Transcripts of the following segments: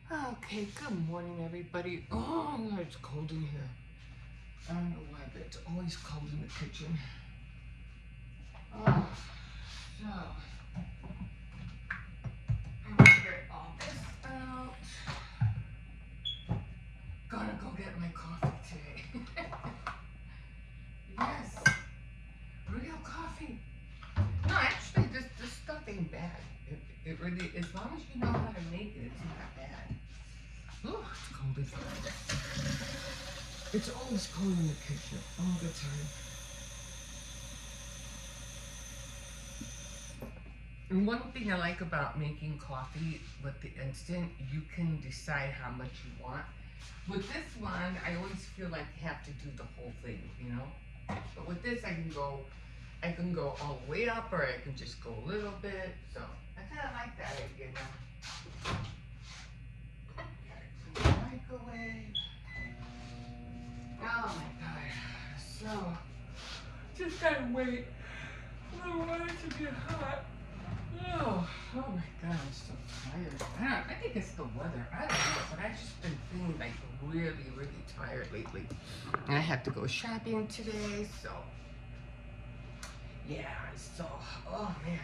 Okay, good morning, everybody. Oh, it's cold in here. I don't know why, but it's always cold in the kitchen. Oh, so I'm gonna get all this out. Gonna go get my coffee today. Yes, real coffee. No, actually, this stuff ain't bad. It really, as long as you know how to make it, it's not bad. Oh, it's cold in here. It's always cold in the kitchen all the time. And one thing I like about making coffee with the instant, you can decide how much you want. With this one, I always feel like I have to do the whole thing, you know? But with this, I can go all the way up, or I can just go a little bit. So I kind of like that idea now. Gotta clean the microwave. Oh my god. So, just gotta wait for the water to get hot. Oh my god, I'm so tired. I think it's the weather. I don't know, but I've just been feeling like really, really tired lately. And I have to go shopping today, so yeah, so oh man.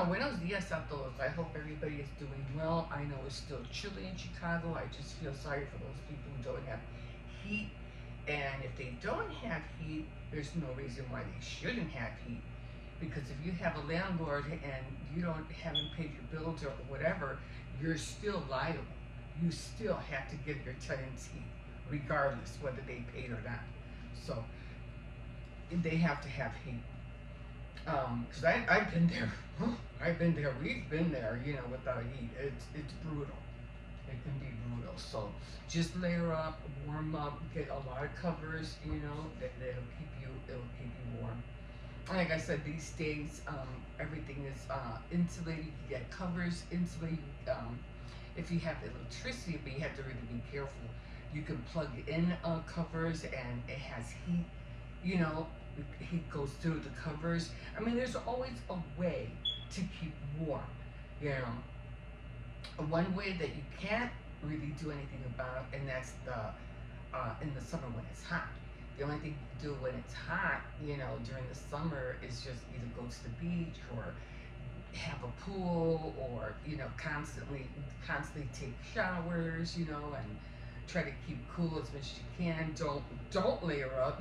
Buenos dias a todos. I hope everybody is doing well. I know it's still chilly in Chicago. I just feel sorry for those people who don't have heat. And if they don't have heat, there's no reason why they shouldn't have heat. Because if you have a landlord and you haven't paid your bills or whatever, you're still liable. You still have to give your tenants heat, regardless whether they paid or not. So they have to have heat. Because I've been there. I've been there. We've been there. Without heat, it's brutal. It can be brutal. So just layer up, warm up, get a lot of covers. That'll keep you warm. Like I said, these days, everything is insulated. You get covers insulated. If you have electricity, but you have to really be careful. You can plug in covers, and it has heat. Heat goes through the covers. I mean, there's always a way to keep warm. You know, one way that you can't really do anything about, and that's in the summer when it's hot. The only thing you can do when it's hot, during the summer is just either go to the beach or have a pool, or constantly take showers, and try to keep cool as much as you can. Don't layer up,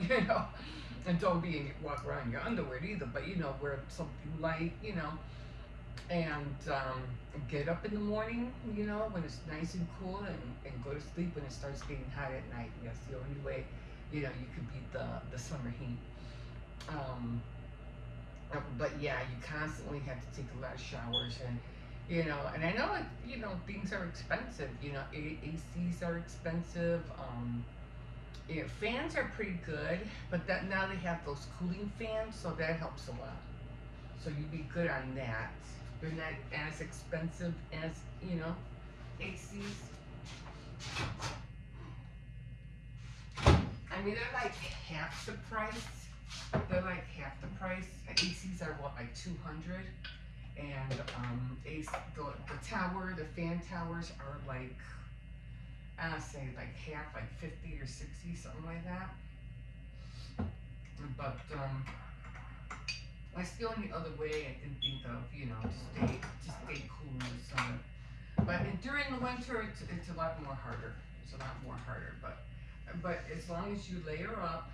and don't walk around in your underwear either. But wear something light, and get up in the morning, when it's nice and cool, and go to sleep when it starts getting hot at night. And that's the only way, you can beat the summer heat. But yeah, you constantly have to take a lot of showers, and I know, things are expensive. ACs are expensive. Fans are pretty good, but that now they have those cooling fans, so that helps a lot. So you'd be good on that. They're not as expensive as ACs. I mean, they're like half the price. ACs are like 200, and the fan towers are like, I say like half, like 50 or 60, something like that. But that's the only other way I can think of, to stay cool in the summer. But during the winter, it's a lot more harder. It's a lot more harder. But as long as you layer up,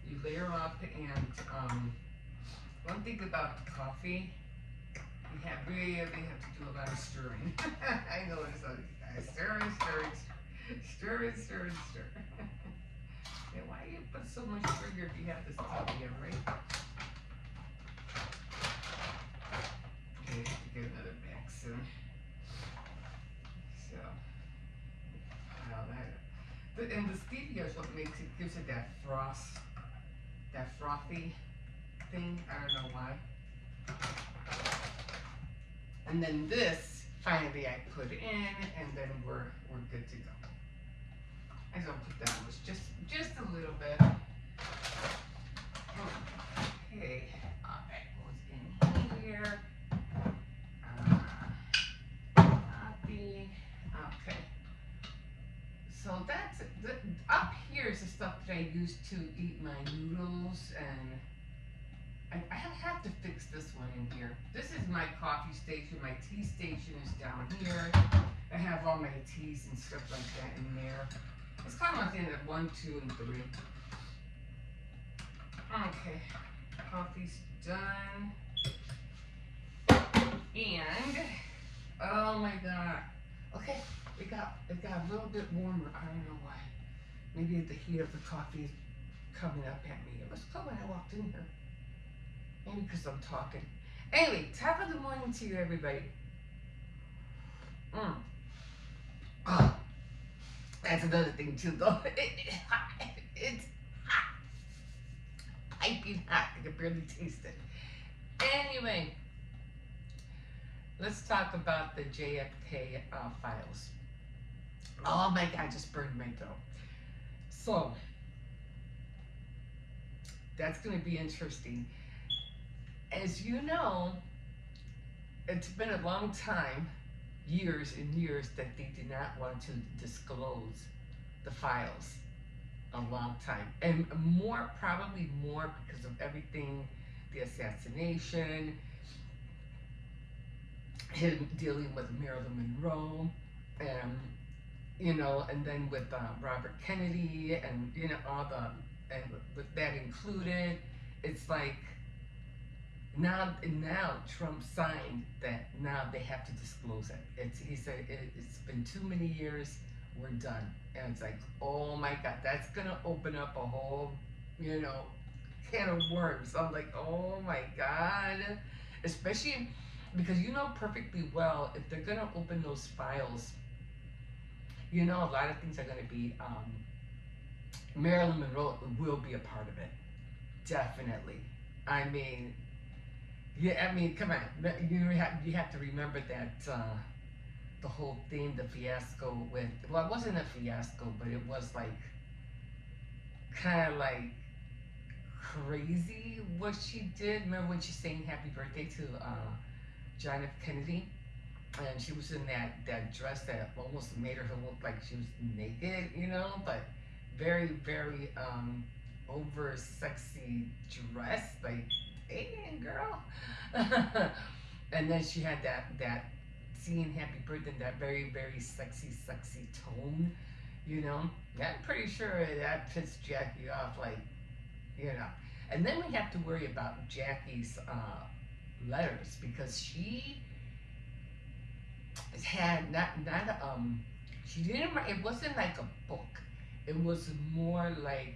and one thing about coffee, you really have to do a lot of stirring. I know it's like stir. Yeah, why do you put so much sugar if you have this coffee, right? Okay, get another back soon. So, and the stevia is what gives it that frothy thing. I don't know why. And then this, finally, I put in, and then we're good to go. I don't put that much, just a little bit. Okay, that goes in here. I used to eat my noodles, and I have to fix this one in here. This is my coffee station. My tea station is down here. I have all my teas and stuff like that in there. It's kind of like in at 1, 2, and 3. Okay, coffee's done. And oh my god. Okay, it got a little bit warmer. I don't know why. Maybe the heat of the coffee is coming up at me. It was cold when I walked in here. Maybe because I'm talking. Anyway, top of the morning to you, everybody. Oh, that's another thing too, though. It's hot, piping hot. I can barely taste it. Anyway, let's talk about the JFK files. Oh my God, I just burned my throat. So that's going to be interesting. As you know, it's been a long time, years and years, that they did not want to disclose the files. A long time. And probably more because of everything, the assassination, him dealing with Marilyn Monroe, and and then with Robert Kennedy, and all and with that included, it's like now Trump signed that now they have to disclose it. He said it's been too many years, we're done, and it's like, oh my God, that's gonna open up a whole can of worms. I'm like, oh my God, especially because you know perfectly well if they're gonna open those files, a lot of things are gonna be Marilyn Monroe will be a part of it, definitely. I mean, yeah, I mean, come on, you have to remember that the whole thing, the fiasco with, well, it wasn't a fiasco, but it was like kind of like crazy what she did. Remember when she sang happy birthday to John F. Kennedy? And she was in that dress that almost made her look like she was naked, but very, very over sexy dress, like, hey, girl. And then she had that singing happy birthday, that very, very sexy tone, I'm pretty sure that pissed Jackie off, like, And then we have to worry about Jackie's letters, because she had not she didn't write, it wasn't like a book, it was more like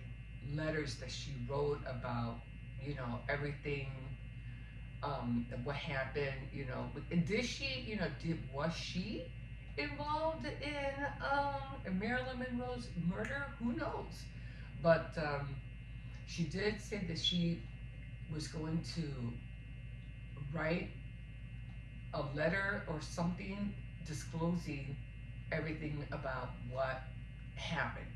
letters that she wrote about everything, what happened, and did she was she involved in Marilyn Monroe's murder? Who knows? But she did say that she was going to write a letter or something disclosing everything about what happened,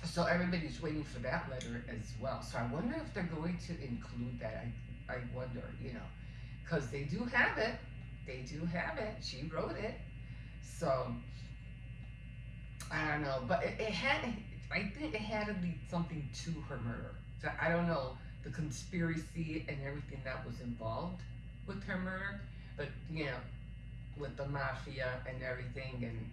So everybody's waiting for that letter as well. So I wonder if they're going to include that. I wonder, because they do have it. They do have it. She wrote it. So I don't know, but it had. I think it had to lead something to her murder. So I don't know the conspiracy and everything that was involved with her murder, but with the mafia and everything, and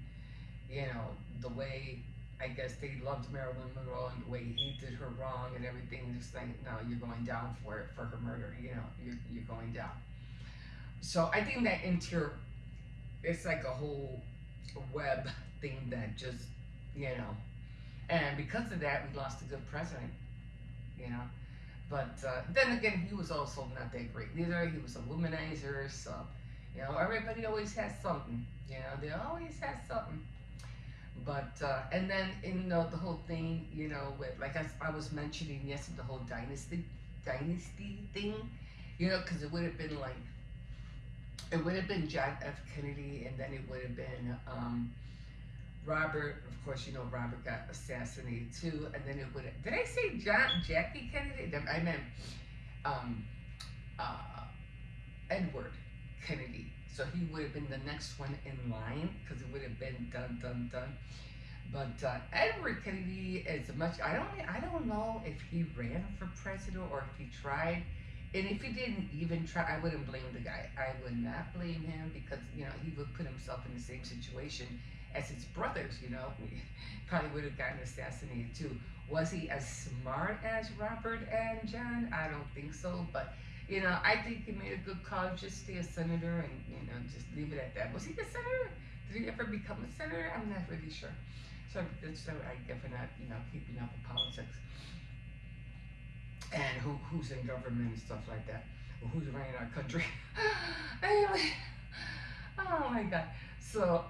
the way, I guess, they loved Marilyn Monroe and the way he did her wrong and everything, just like, no, you're going down for it, for her murder, you're going down. So I think that it's like a whole web thing that just, and because of that, we lost a good president, But then again, he was also not that great neither. He was a womanizer, so everybody always has something. They always have something. But and then the whole thing, with, like I was mentioning yesterday, the whole dynasty thing, because it would have been like, it would have been John F. Kennedy, and then it would have been Robert. Of course, Robert got assassinated too, and then it would. Did I say Jackie Kennedy? I meant Edward Kennedy. So he would have been the next one in line, because it would have been done. But Edward Kennedy, as much I don't know if he ran for president or if he tried. And if he didn't even try, I wouldn't blame the guy. I would not blame him because he would put himself in the same situation as his brothers. Probably would have gotten assassinated too. Was he as smart as Robert and John? I don't think so. But I think he made a good call. Just stay a senator and just leave it at that. Was he a senator? Did he ever become a senator? I'm not really sure. So I guess we're not keeping up with politics and who's in government and stuff like that, or who's running our country. Anyway, oh my God. So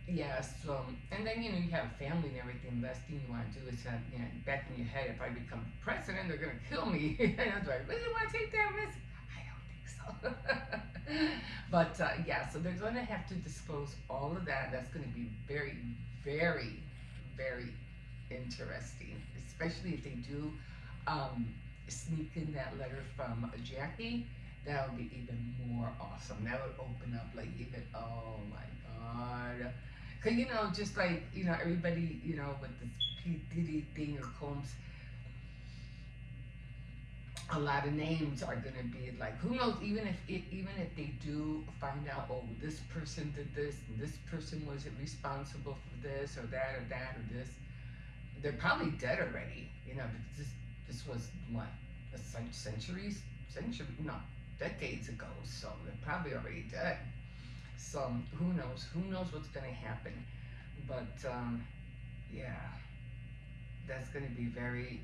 yeah. So and then you have family and everything. Last thing you want to do is have back in your head, if I become president, they're gonna kill me. And do I really want to take that risk? I don't think so. But yeah, so they're going to have to disclose all of that. That's going to be very, very, very interesting, especially if they do sneak in that letter from Jackie. That would be even more awesome. That would open up like even, oh my God. Because, just like, everybody, with this P. Diddy thing or Combs, a lot of names are gonna be like, who knows? Even if they do find out, oh, this person did this, and this person was responsible for this or that or that or this, they're probably dead already. Because this was what, century, no, decades ago. So they're probably already dead. So who knows? Who knows what's gonna happen? But yeah, that's gonna be very,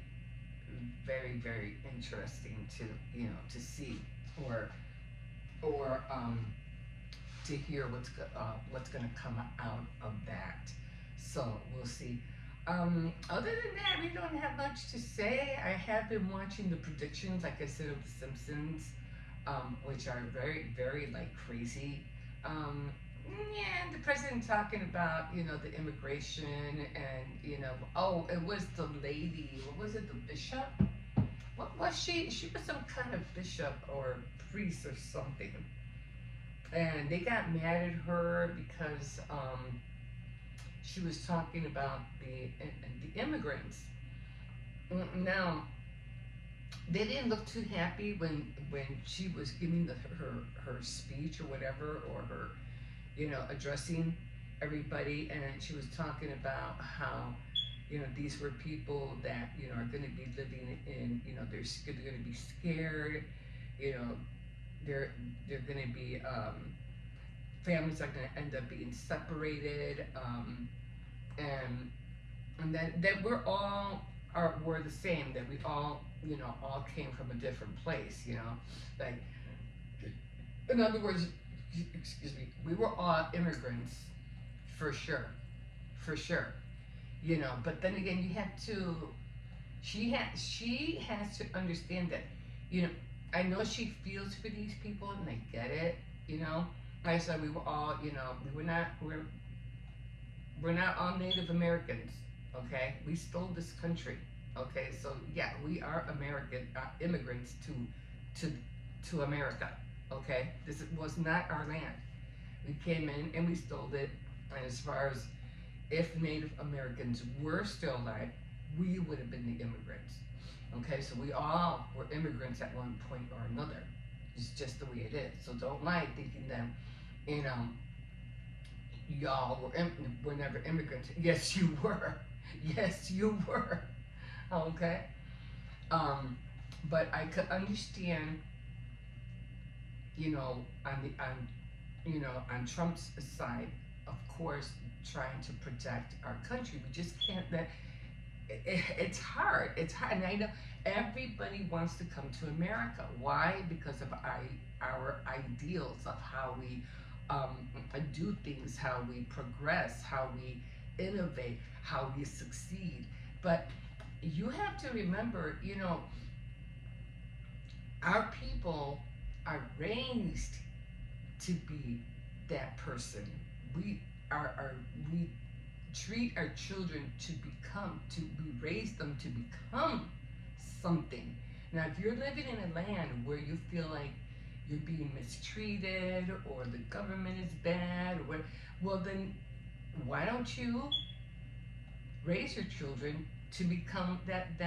very, very interesting to see or to hear what's going to come out of that. So we'll see. Other than that, we don't have much to say. I have been watching the predictions, like I said, of The Simpsons, which are very, very like crazy. Yeah, the president talking about the immigration and oh, it was the lady. What was it? The bishop? What was she? She was some kind of bishop or priest or something. And they got mad at her because she was talking about the immigrants. Now, they didn't look too happy when she was giving her speech or whatever, or her addressing everybody, and she was talking about how these were people that are going to be living in they're going to be scared, you know they're going to be families are going to end up being separated, and that we're all we're the same, that we all all came from a different place, like, in other words, excuse me, we were all immigrants, for sure, for sure, but then again, she has to understand that, I know she feels for these people and I get it, like I said, we were all, we're not all Native Americans, okay? We stole this country, okay? So yeah, we are American immigrants to America, okay? This was not our land. We came in and we stole it. And as far as if Native Americans were still alive, we would have been the immigrants, okay? So we all were immigrants at one point or another. It's just the way it is. So don't lie thinking that, y'all were never immigrants. Yes, you were. Yes, you were. Okay. But I could understand, on Trump's side, of course, trying to protect our country. We just can't let. It's hard. It's hard, and I know everybody wants to come to America. Why? Because of our ideals of how we do things, how we progress, how we innovate, how we succeed. But you have to remember, our people are raised to be that person. We we treat our children we raise them to become something. Now, if you're living in a land where you feel like you're being mistreated or the government is bad, or what, well then, why don't you raise your children to become that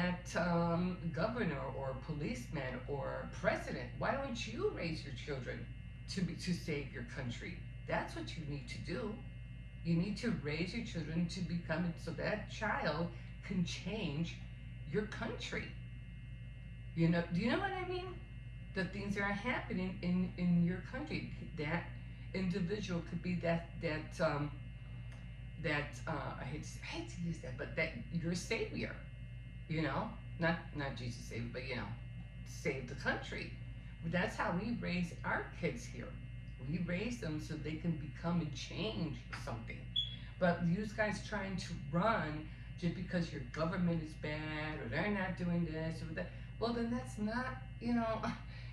governor or policeman or president. Why don't you raise your children to save your country? That's what you need to do. You need to raise your children to become so that child can change your country. Do you know what I mean? The things that are happening in your country. That individual could be I hate to use that, but that your savior, not Jesus savior, but save the country. That's how we raise our kids here. We raise them so they can become and change something. But you guys trying to run just because your government is bad or they're not doing this or that. Well, then that's not,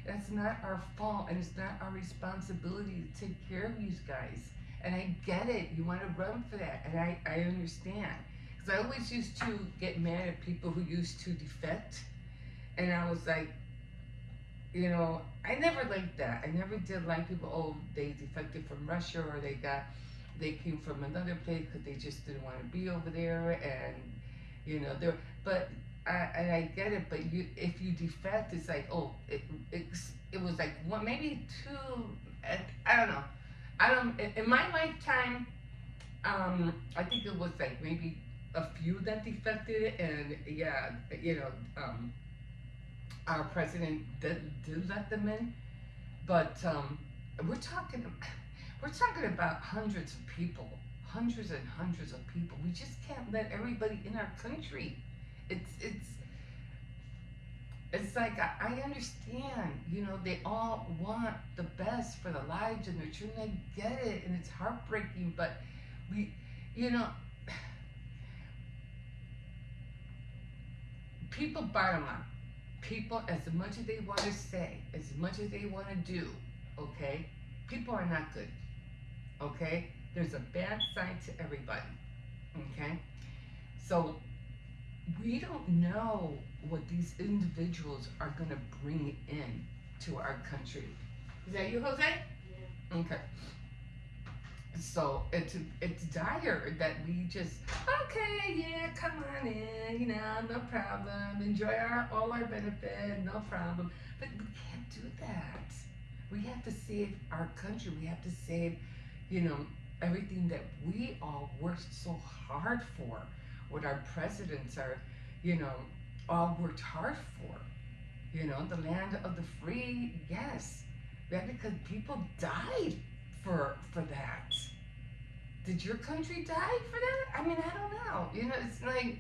that's not our fault, and it's not our responsibility to take care of you guys. And I get it. You want to run for that, and I understand. Because I always used to get mad at people who used to defect, and I was like, I never liked that. I never did like people. Oh, they defected from Russia, or they came from another place because they just didn't want to be over there, and they're. But I get it. But if you defect, it's like, oh, it was like one, maybe two. I don't know. In my lifetime, I think it was like maybe a few that defected, and yeah, our president did let them in, but we're talking we're talking about hundreds of people, hundreds and hundreds of people. We just can't let everybody in our country. It's like I understand, they all want the best for the lives and their children. I get it, and it's heartbreaking, but we, you know, people, bottom line, people, as much as they want to say, as much as they want to do, okay, people are not good, okay? There's a bad side to everybody, okay? So we don't know what these individuals are going to bring in to our country. Is that you, Jose? Yeah. Okay. So it's dire that we just, okay, yeah, come on in, no problem, enjoy all our benefit, no problem. But we can't do that. We have to save our country. We have to save, everything that we all worked so hard for. What our presidents are, all worked hard for. The land of the free, yes. Yeah, because people died for that. Did your country die for that? I mean, I don't know. It's like,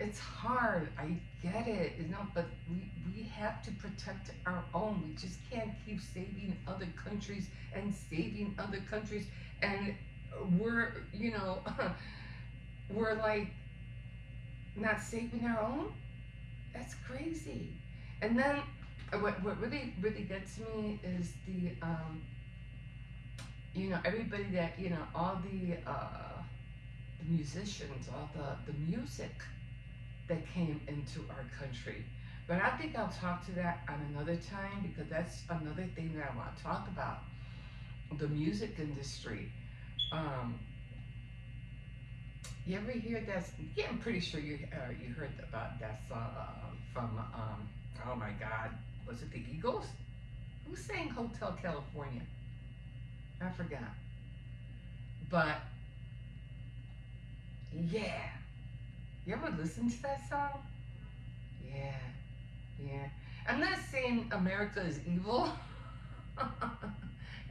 it's hard. I get it, but we have to protect our own. We just can't keep saving other countries and saving other countries. And we're, we're like not saving our own. That's crazy. And then what really, really gets me is the, everybody that, all the musicians, all the music that came into our country. But I think I'll talk to that on another time, because that's another thing that I want to talk about. The music industry. You ever hear that? Yeah, I'm pretty sure you heard about that song from, oh my God, was it the Eagles? Who sang Hotel California? I forgot. But, yeah. You ever listen to that song? Yeah, yeah. I'm not saying America is evil.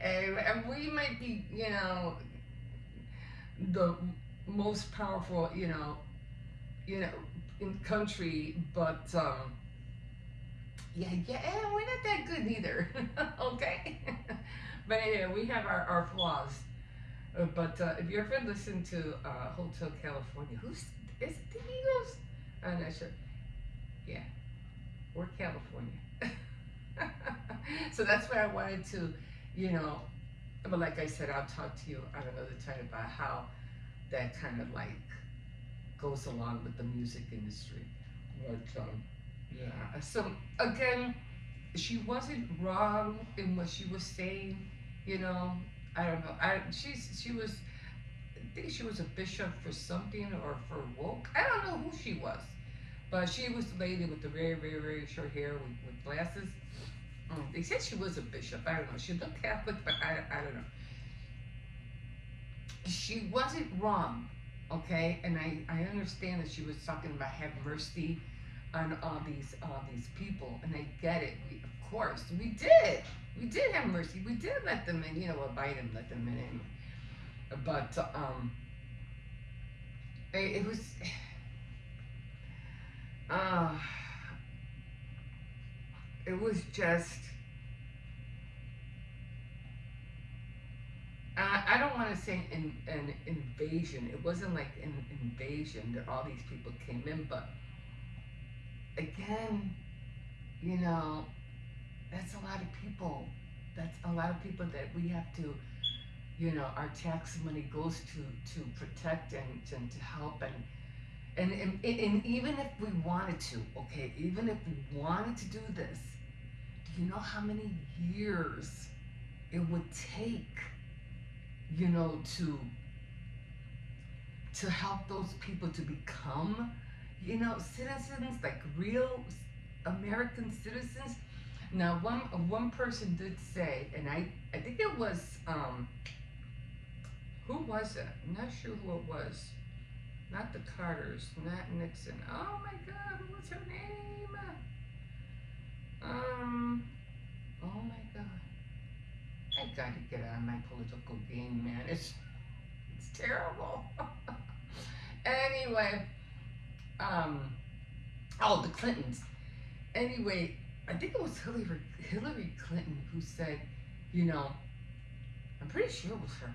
and we might be, the most powerful, in country, but, yeah, we're not that good either. Okay? But anyway, we have our flaws. But if you ever listen to Hotel California, is it the Eagles? I'm not sure. Yeah, we're California. So that's why I wanted to, but like I said, I'll talk to you on another time about how that kind of like goes along with the music industry. But yeah. So again, she wasn't wrong in what she was saying. I don't know. She was. think she was a bishop for something or for woke. I don't know who she was, but she was the lady with the very, very, very short hair with glasses. They said she was a bishop. I don't know. She looked Catholic, but I don't know. She wasn't wrong, okay? And I understand that she was talking about have mercy on all these people, and I get it. Of course, we did. We did have mercy. We did let them in. You know what? Biden let them in anyway. But it was. Uh, it was just. I don't want to say an invasion. It wasn't like an invasion that all these people came in, but again, you know, that's a lot of people. That's a lot of people that we have to, our tax money goes to protect and to help and even if we wanted to, okay, even if we wanted to do this, do you know how many years it would take, to help those people to become, citizens, like real American citizens? Now, one person did say, and I think it was who was it? I'm not sure who it was. Not the Carters, not Nixon. Oh my God, what was her name? Oh my God. I got to get on my political game, man. It's terrible. Anyway, oh, the Clintons. Anyway, I think it was Hillary Clinton who said, I'm pretty sure it was her.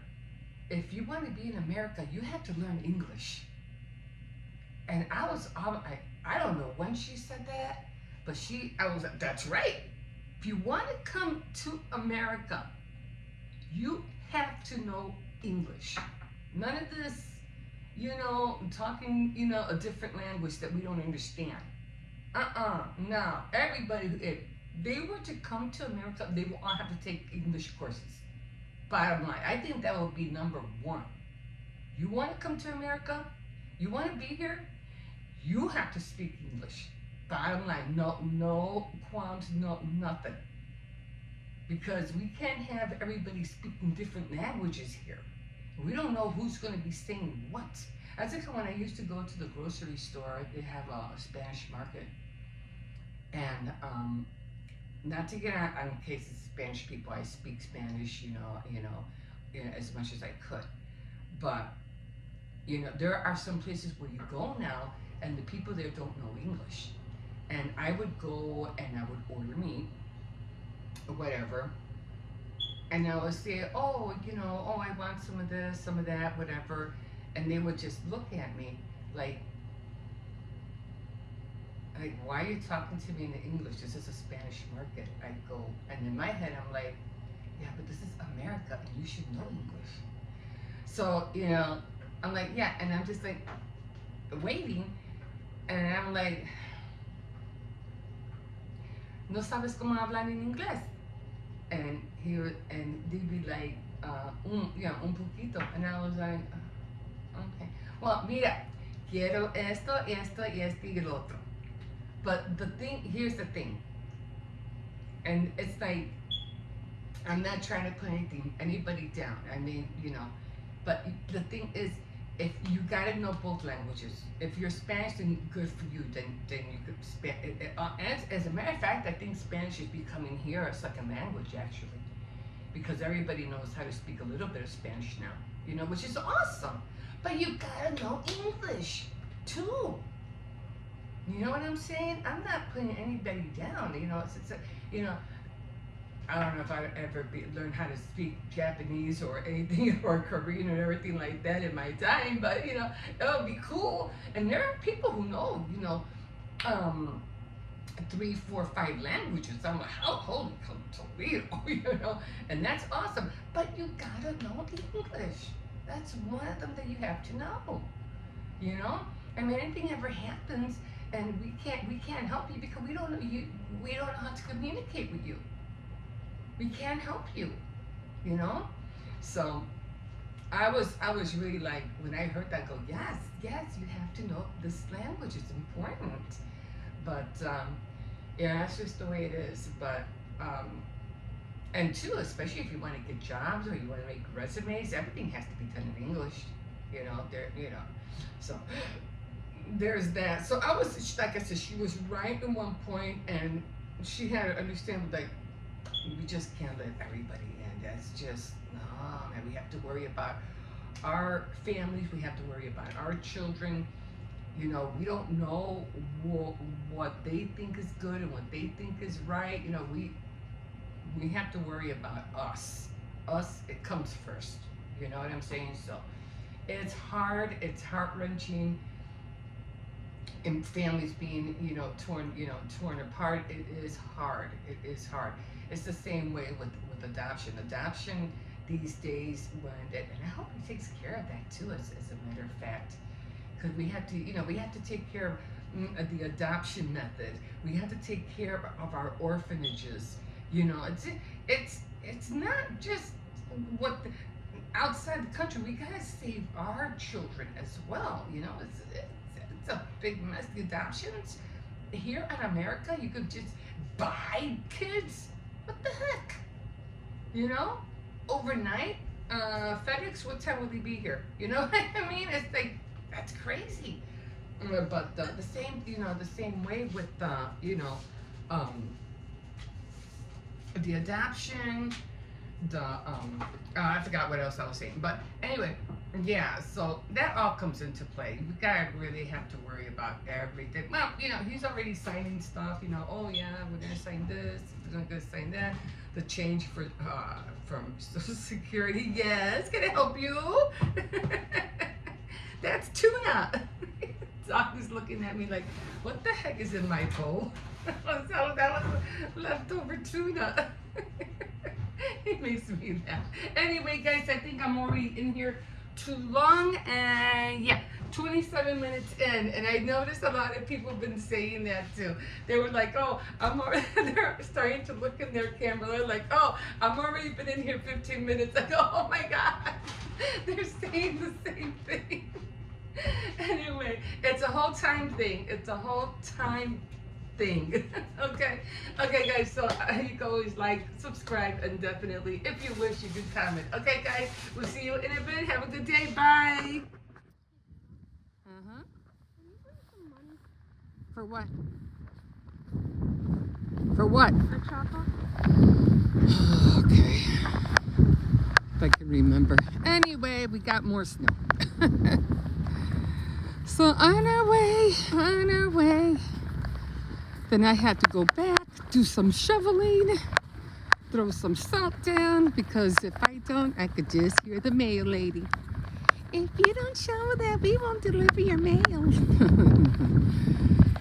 If you want to be in America, you have to learn English. And I don't know when she said that, but I was like, that's right. If you want to come to America, you have to know English. None of this, talking, a different language that we don't understand. No. Everybody, if they were to come to America, they will all have to take English courses. Bottom line, I think that would be number one. You want to come to America? You want to be here? You have to speak English. Bottom line, no qualms, no nothing. Because we can't have everybody speaking different languages here. We don't know who's going to be saying what. I think when I used to go to the grocery store, they have a Spanish market. And not to get on cases of Spanish people, I speak Spanish, as much as I could. But, there are some places where you go now and the people there don't know English. And I would go and I would order meat or whatever. And I would say, I want some of this, some of that, whatever. And they would just look at me like, why are you talking to me in English? This is a Spanish market. I go, and in my head, I'm like, yeah, but this is America, and you should know English. So, I'm like, yeah, and I'm just like, waiting, and I'm like, no sabes cómo hablar en inglés? And they'd be like, un poquito. And I was like, okay. Well, mira, quiero esto, esto, y esto, y el otro. But here's the thing, and it's like, I'm not trying to put anybody down. I mean, but the thing is, if you gotta know both languages. If you're Spanish, then good for you. Then you could as a matter of fact, I think Spanish is becoming here a second language actually, because everybody knows how to speak a little bit of Spanish now. Which is awesome. But you gotta know English too. You know what I'm saying? I'm not putting anybody down. I don't know if I ever learn how to speak Japanese or anything or Korean or everything like that in my time, but it would be cool. And there are people who know, 3, 4, 5 languages. I'm like, how holy Toledo, and that's awesome. But you gotta know English. That's one of them that you have to know. I mean, anything ever happens, and we can't help you because we don't know you. We don't know how to communicate with you. We can't help you. So I was really like, when I heard that, go, yes, yes, you have to know this language. It's important. But yeah, that's just the way it is. But and two, especially if you want to get jobs or you want to make resumes, everything has to be done in English. So there's that. So I was, like I said, she was right at one point, and she had to understand, like, we just can't let everybody in. That's just, no, man. We have to worry about our families. We have to worry about our children. We don't know what they think is good and what they think is right. We have to worry about us. Us, it comes first. You know what I'm saying? So it's hard. It's heart wrenching. And families being, torn apart. It is hard. It is hard. It's the same way with adoption. Adoption these days, and I hope he takes care of that too. As a matter of fact, because we have to take care of the adoption method. We have to take care of our orphanages. It's not just what outside the country. We gotta save our children as well. It's a big mess. The adoptions here in America, you could just buy kids. What the heck? Overnight. FedEx, what time will he be here? You know what I mean? It's like, that's crazy. But the same way with the adoption, I forgot what else I was saying. But anyway, yeah, so that all comes into play. We gotta really have to worry about everything. Well, he's already signing stuff. Oh yeah, we're gonna sign this, we're gonna sign that. The change from Social Security, yeah, it's gonna help you. That's tuna. Doc is looking at me like, what the heck is in my bowl? So that was leftover tuna. It makes me laugh. Anyway, guys, I think I'm already in here too long, and yeah, 27 minutes in, and I noticed a lot of people have been saying that too. They were like, oh, they're starting to look in their camera. They're like, oh, I've already been in here 15 minutes. I go, oh my God, they're saying the same thing. Anyway, it's a whole time thing. It's a whole time thing. Okay, guys. So you can always like, subscribe, and definitely, if you wish, you can comment. Okay, guys. We'll see you in a bit. Have a good day. Bye. For what? For what? For chocolate. Okay. If I can remember. Anyway, we got more snow. So on our way. Then I had to go back, do some shoveling, throw some salt down, because if I don't, I could just hear the mail lady. If you don't shovel that, we won't deliver your mail.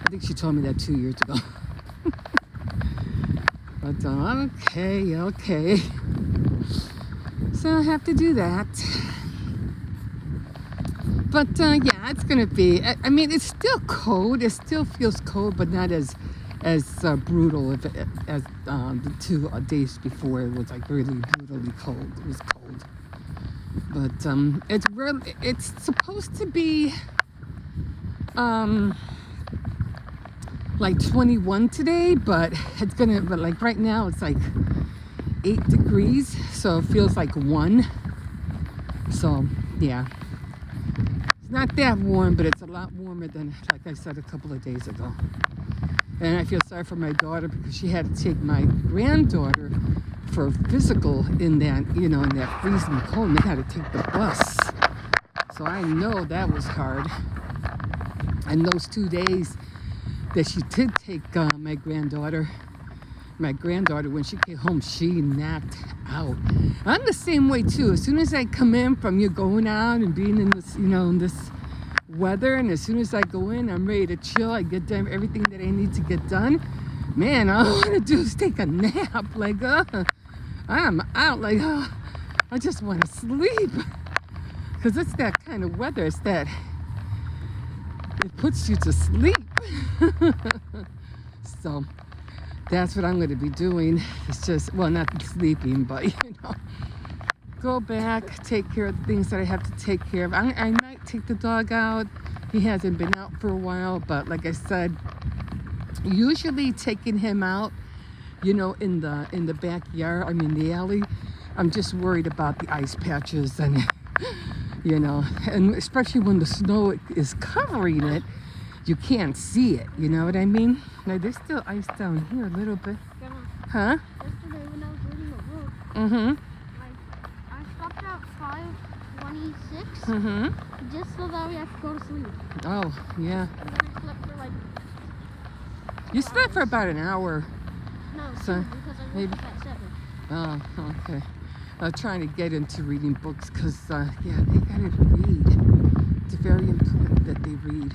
I think she told me that 2 years ago. But okay. So I have to do that. But yeah, it's gonna be. I mean, it's still cold. It still feels cold, but not as brutal as the 2 days before. It was like really brutally cold. It was cold. But it's supposed to be like 21 today, but like right now it's like 8 degrees, so it feels like 1. So yeah. Not that warm, but it's a lot warmer than, like I said, a couple of days ago. And I feel sorry for my daughter, because she had to take my granddaughter for a physical in that freezing cold, and they had to take the bus. So I know that was hard. And those 2 days that she did take my granddaughter, when she came home, she knocked out. I'm the same way too. As soon as I come in from going out and being in this, in this weather, and as soon as I go in, I'm ready to chill. I get done everything that I need to get done. Man, all I want to do is take a nap. Like, I'm out. Like, I just want to sleep. Because it's that kind of weather. It puts you to sleep. So that's what I'm going to be doing. It's just, well, not sleeping, but go back, take care of the things that I have to take care of. I might take the dog out. He hasn't been out for a while, but like I said, usually taking him out, you know, in the backyard, I mean the alley, I'm just worried about the ice patches and, you know, and especially when the snow is covering it, you can't see it, you know what I mean? Now there's still ice down here a little bit. Grandma, Huh? yesterday when I was reading the book, Mm-hmm. I stopped at 5:26 Mm-hmm. just so that we have to go to sleep. Oh, yeah. And then I slept for like You slept for about an hour. no, So, two, because I woke up at 7. Oh, okay. I'm trying to get into reading books because, yeah, they gotta read. It's very important that they read.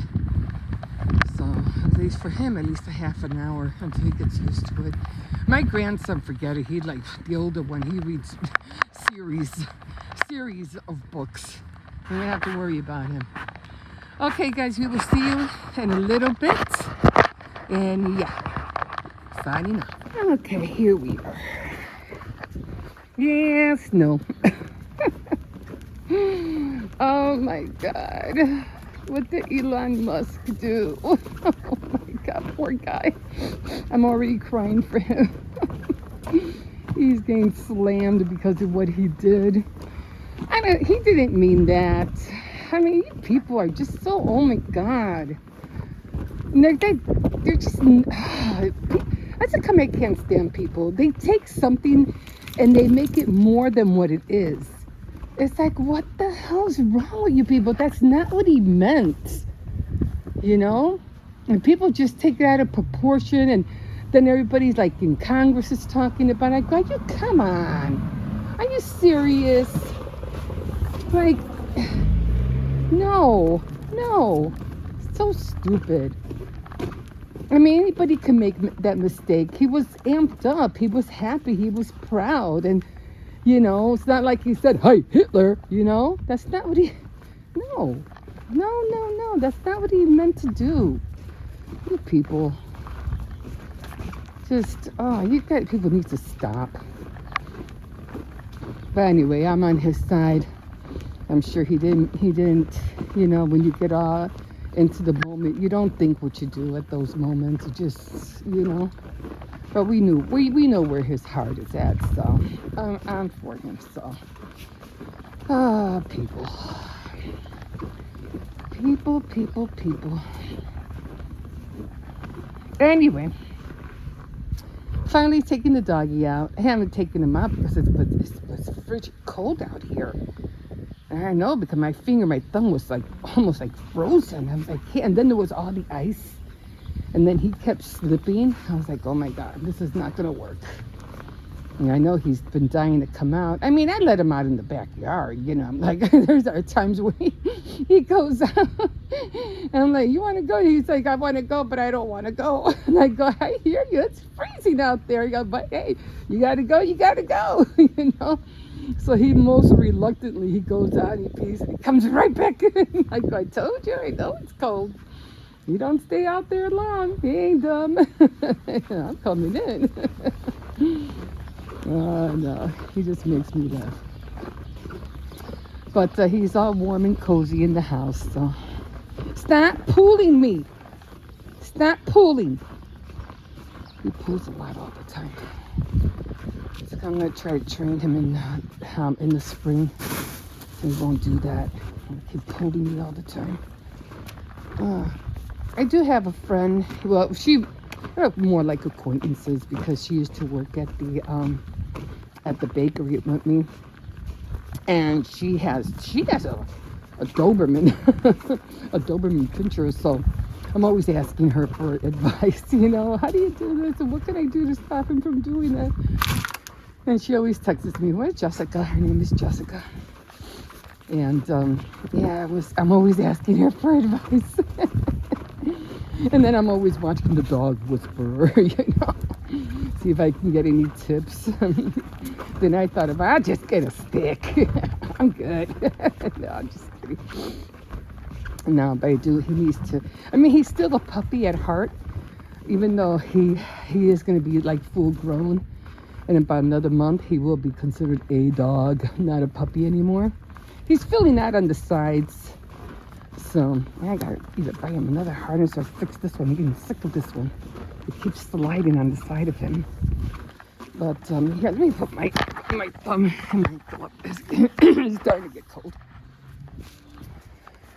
So, at least for him, at least a half an hour until he gets used to it. My grandson, forget it. He like the older one. He reads series of books. You don't have to worry about him. Okay, guys, we will see you in a little bit. And yeah, signing off. Okay, here we are. Yes, no. Oh my God. What did Elon Musk do? Oh my God, poor guy. I'm already crying for him. He's getting slammed because of what he did. I mean, he didn't mean that. I mean, you people are just so, oh my God. They're just, that's a come I can't stand people. They take something and they make it more than what it is. It's like, what the hell's wrong with you people? That's not what he meant, you know? And people just take it out of proportion, and then everybody's like in Congress is talking about it. I go, you come on. Are you serious? Like, no. So stupid. I mean, anybody can make that mistake. He was amped up. He was happy. He was proud. And, you know, it's not like he said, "Hey, Hitler," you know? That's not what he... No. That's not what he meant to do. You people. Just, people need to stop. But anyway, I'm on his side. I'm sure he didn't, you know, when you get into the moment, you don't think what you do at those moments. You just, you know. But we know where his heart is at, so I'm for him, so. People. Anyway, finally taking the doggy out. I haven't taken him out because it's frigid cold out here. And I know because my thumb was like almost like frozen. I was like, and then there was all the ice. And then he kept slipping. I was like, oh my God, this is not going to work. And I know he's been dying to come out. I mean, I let him out in the backyard, you know. Like, there's times when he goes out. And I'm like, you want to go? He's like, I want to go, but I don't want to go. And I go, I hear you. It's freezing out there. He goes, but hey, you got to go. You know. So he most reluctantly, he goes out, he pees, and he comes right back in. Like, I told you, I know it's cold. You don't stay out there long. He ain't dumb. I'm coming in. No, he just makes me laugh. But he's all warm and cozy in the house, so. Stop pulling me. Stop pulling. He pulls a lot all the time. So I'm going to try to train him in the spring. So he won't do that. He's pulling me all the time. I do have a friend. Well, they're more like acquaintances because she used to work at the bakery with me, and she has a Doberman a Doberman pincher. So I'm always asking her for advice. You know, how do you do this, and what can I do to stop him from doing that? And she always texts me, "Where's Jessica?" Her name is Jessica. And yeah, I'm always asking her for advice. And then I'm always watching the dog whisperer, you know, see if I can get any tips. Then I thought I'll just get a stick. I'm good. No, I'm just kidding. No, but he needs to, I mean, he's still a puppy at heart, even though he is going to be like full grown. in about another month, he will be considered a dog, not a puppy anymore. He's filling out on the sides. So I gotta either buy him another harness or fix this one. I'm getting sick of this one. It keeps sliding on the side of him. But here, let me put my thumb in my glove. It's starting to get cold.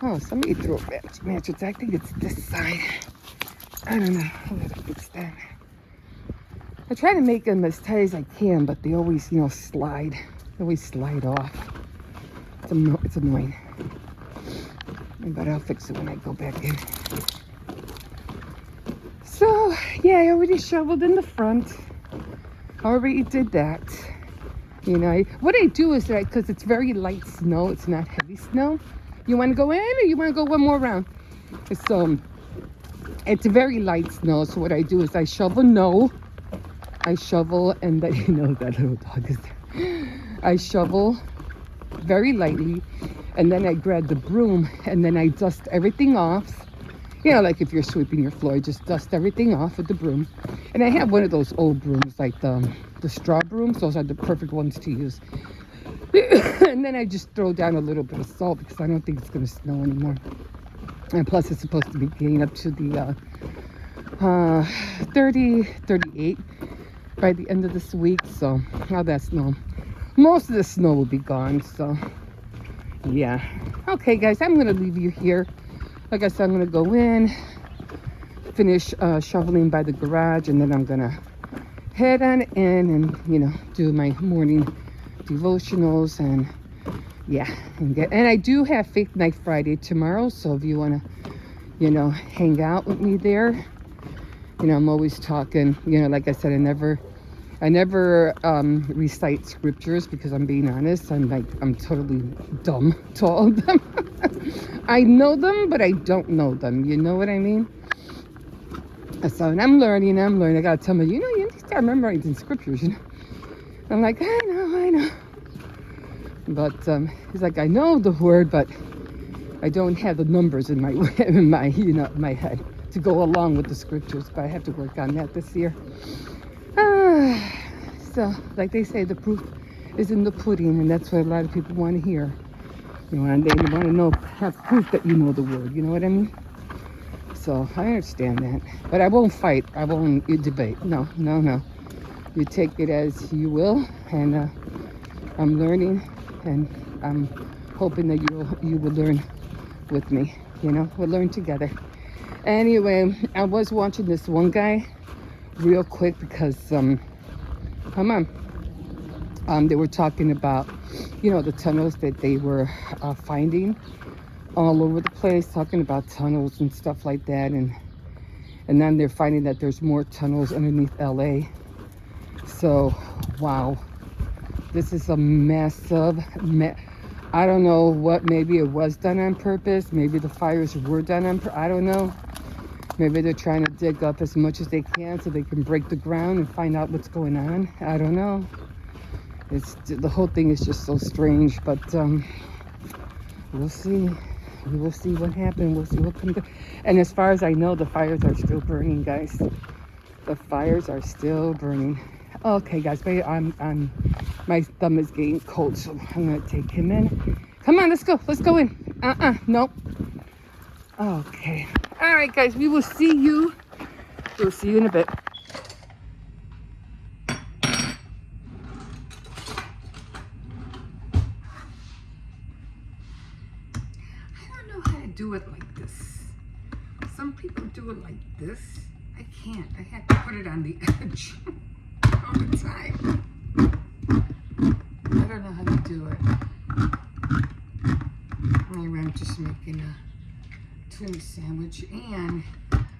Oh, somebody threw a mattress. I think it's this side. I don't know. I'll let it fix that. I try to make them as tight as I can, but they always, slide. They always slide off. It's annoying. But I'll fix it when I go back in. So, yeah, I already shoveled in the front. I already did that. What I do is that, because it's very light snow, it's not heavy snow. You want to go in or you want to go one more round? So, it's very light snow. So what I do is I shovel and then, that little dog is there. I shovel very lightly, and then I grab the broom and then I dust everything off. Like if you're sweeping your floor, just dust everything off with the broom. And I have one of those old brooms, like the straw brooms. Those are the perfect ones to use. And then I just throw down a little bit of salt because I don't think it's going to snow anymore. And plus it's supposed to be getting up to the 30, 38 by the end of this week. So how that snow, most of the snow will be gone. So yeah. Okay guys, I'm going to leave you here. Like I said, I'm going to go in, finish shoveling by the garage, and then I'm going to head on in and, do my morning devotionals and, yeah. And I do have Faith Night Friday tomorrow, so if you want to, hang out with me there, I'm always talking, like I said, I never recite scriptures because I'm being honest. I'm totally dumb to all of them. I know them, but I don't know them. You know what I mean? So, and I'm learning. I gotta tell me, you need to start memorizing scriptures. I'm like, I know. But he's like, I know the word, but I don't have the numbers in my head to go along with the scriptures. But I have to work on that this year. So, like they say, the proof is in the pudding, and that's what a lot of people want to hear. And they want to have proof that you know the word. You know what I mean? So I understand that, but I won't fight. I won't debate. No. You take it as you will, and I'm learning, and I'm hoping that you will learn with me. We'll learn together. Anyway, I was watching this one guy real quick because they were talking about the tunnels that they were finding all over the place, talking about tunnels and stuff like that, and then they're finding that there's more tunnels underneath LA. So wow, this is a massive I don't know what, maybe it was done on purpose, maybe the fires were done on purpose, I don't know. Maybe they're trying to dig up as much as they can so they can break the ground and find out what's going on. I don't know. The whole thing is just so strange, but we'll see. We will see what happens. We'll see what comes up. And as far as I know, the fires are still burning, guys. The fires are still burning. Okay, guys, my thumb is getting cold, so I'm gonna take him in. Come on, let's go. Let's go in. Nope. Okay. All right, guys, we will see you. We'll see you in a bit. Do it like this. Some people do it like this. I can't. I have to put it on the edge all the time. I don't know how to do it. Anyway, I'm just making a tuna sandwich, and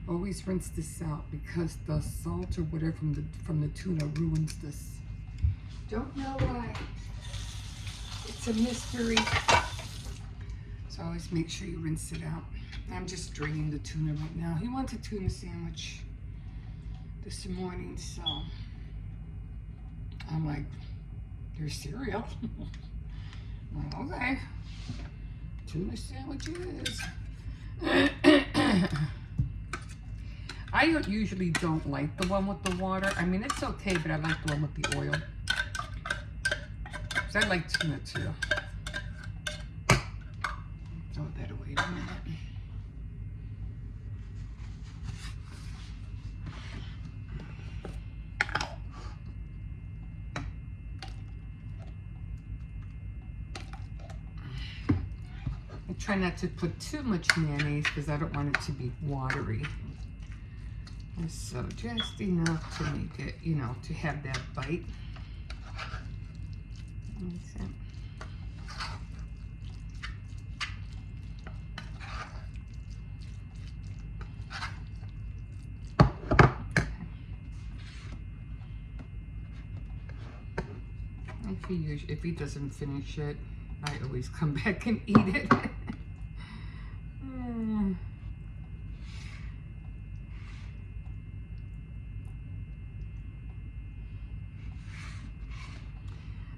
always rinse this out because the salt or whatever from the tuna ruins this. Don't know why. It's a mystery. So always make sure you rinse it out. I'm just draining the tuna right now. He wants a tuna sandwich this morning, so I'm like, there's cereal. Well, okay. Tuna sandwiches. I usually don't like the one with the water. I mean, it's okay, but I like the one with the oil. Because I like tuna too. Throw that away in a minute. I try not to put too much mayonnaise because I don't want it to be watery. And so just enough to make it, you know, to have that bite. That's it. If he doesn't finish it, I always come back and eat it.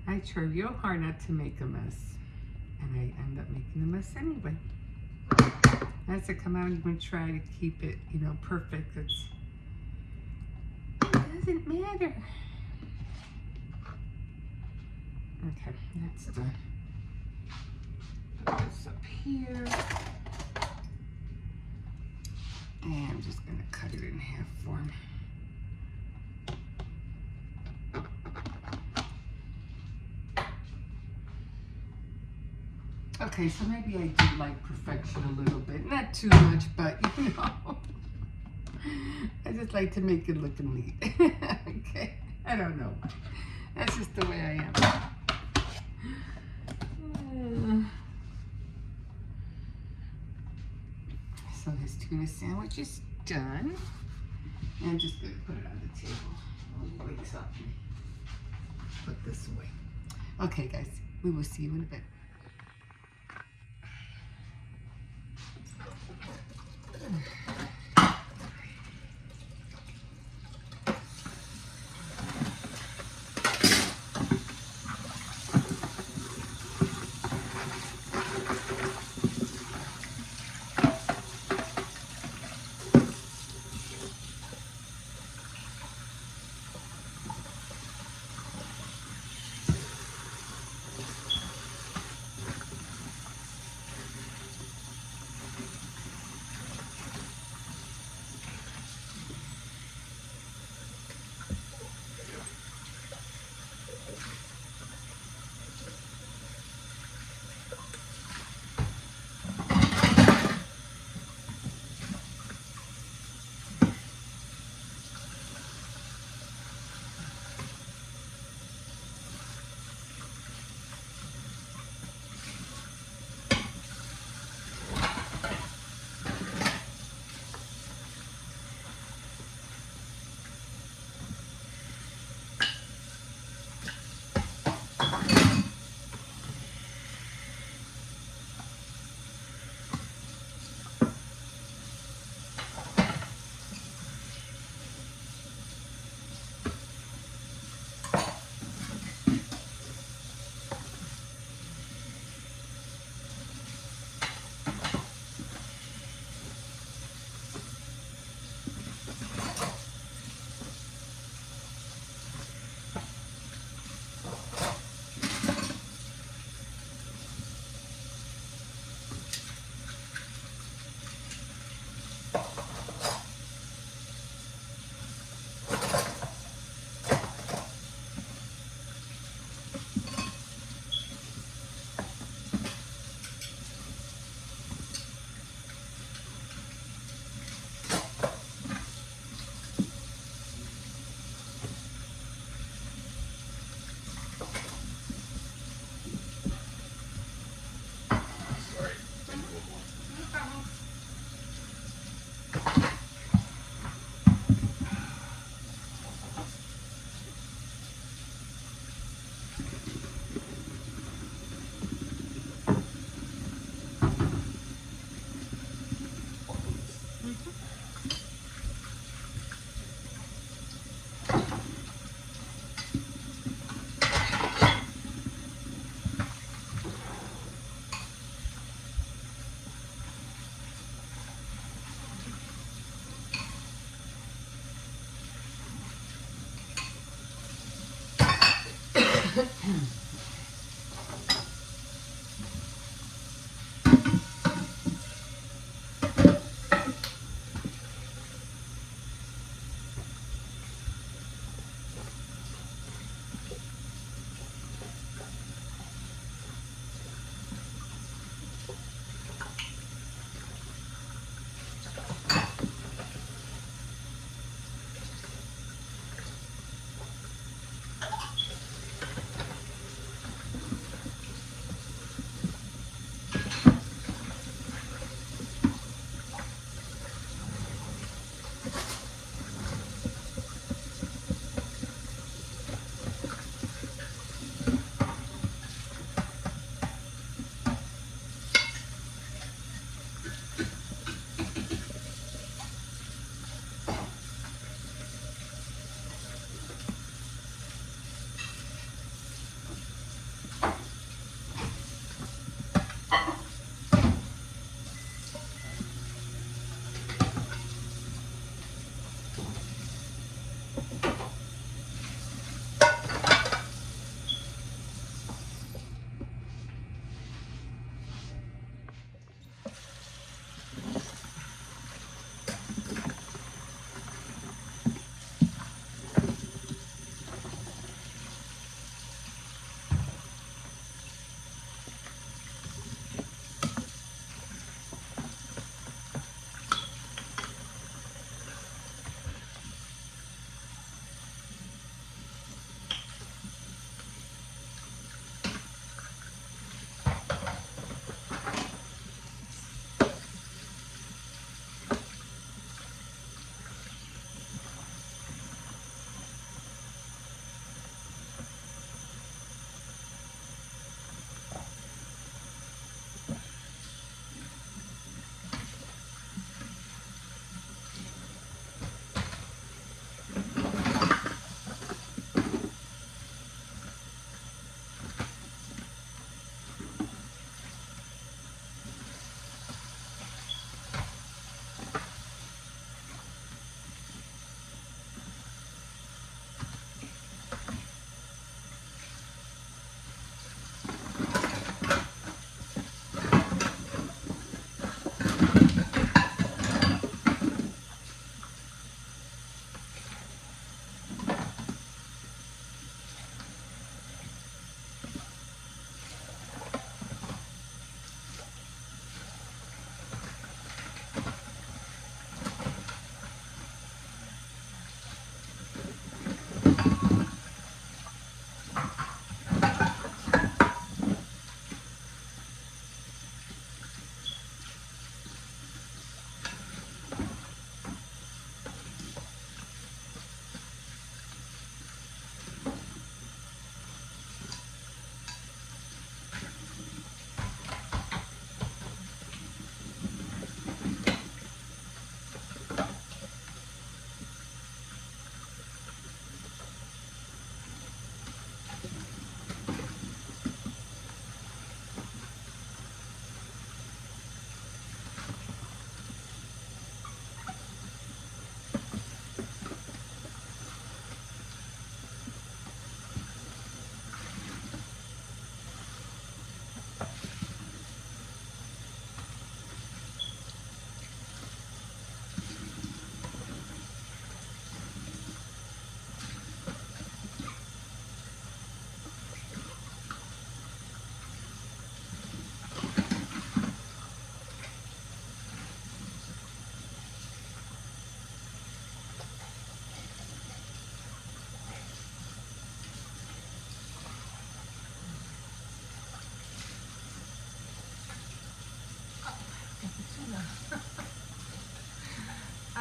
I try real hard not to make a mess, and I end up making a mess anyway. As I come out, I'm going to try to keep it, you know, perfect. It doesn't matter. Okay, that's done. Put this up here. And I'm just going to cut it in half for him. Okay, so maybe I do like perfection a little bit. Not too much, but you know. I just like to make it look neat. Okay, I don't know. That's just the way I am. So his tuna sandwich is done. And I'm just going to put it on the table when he wakes up. Put this away. Okay, guys, we will see you in a bit.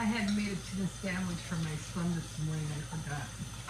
I had made a chicken sandwich for my son this morning. I forgot.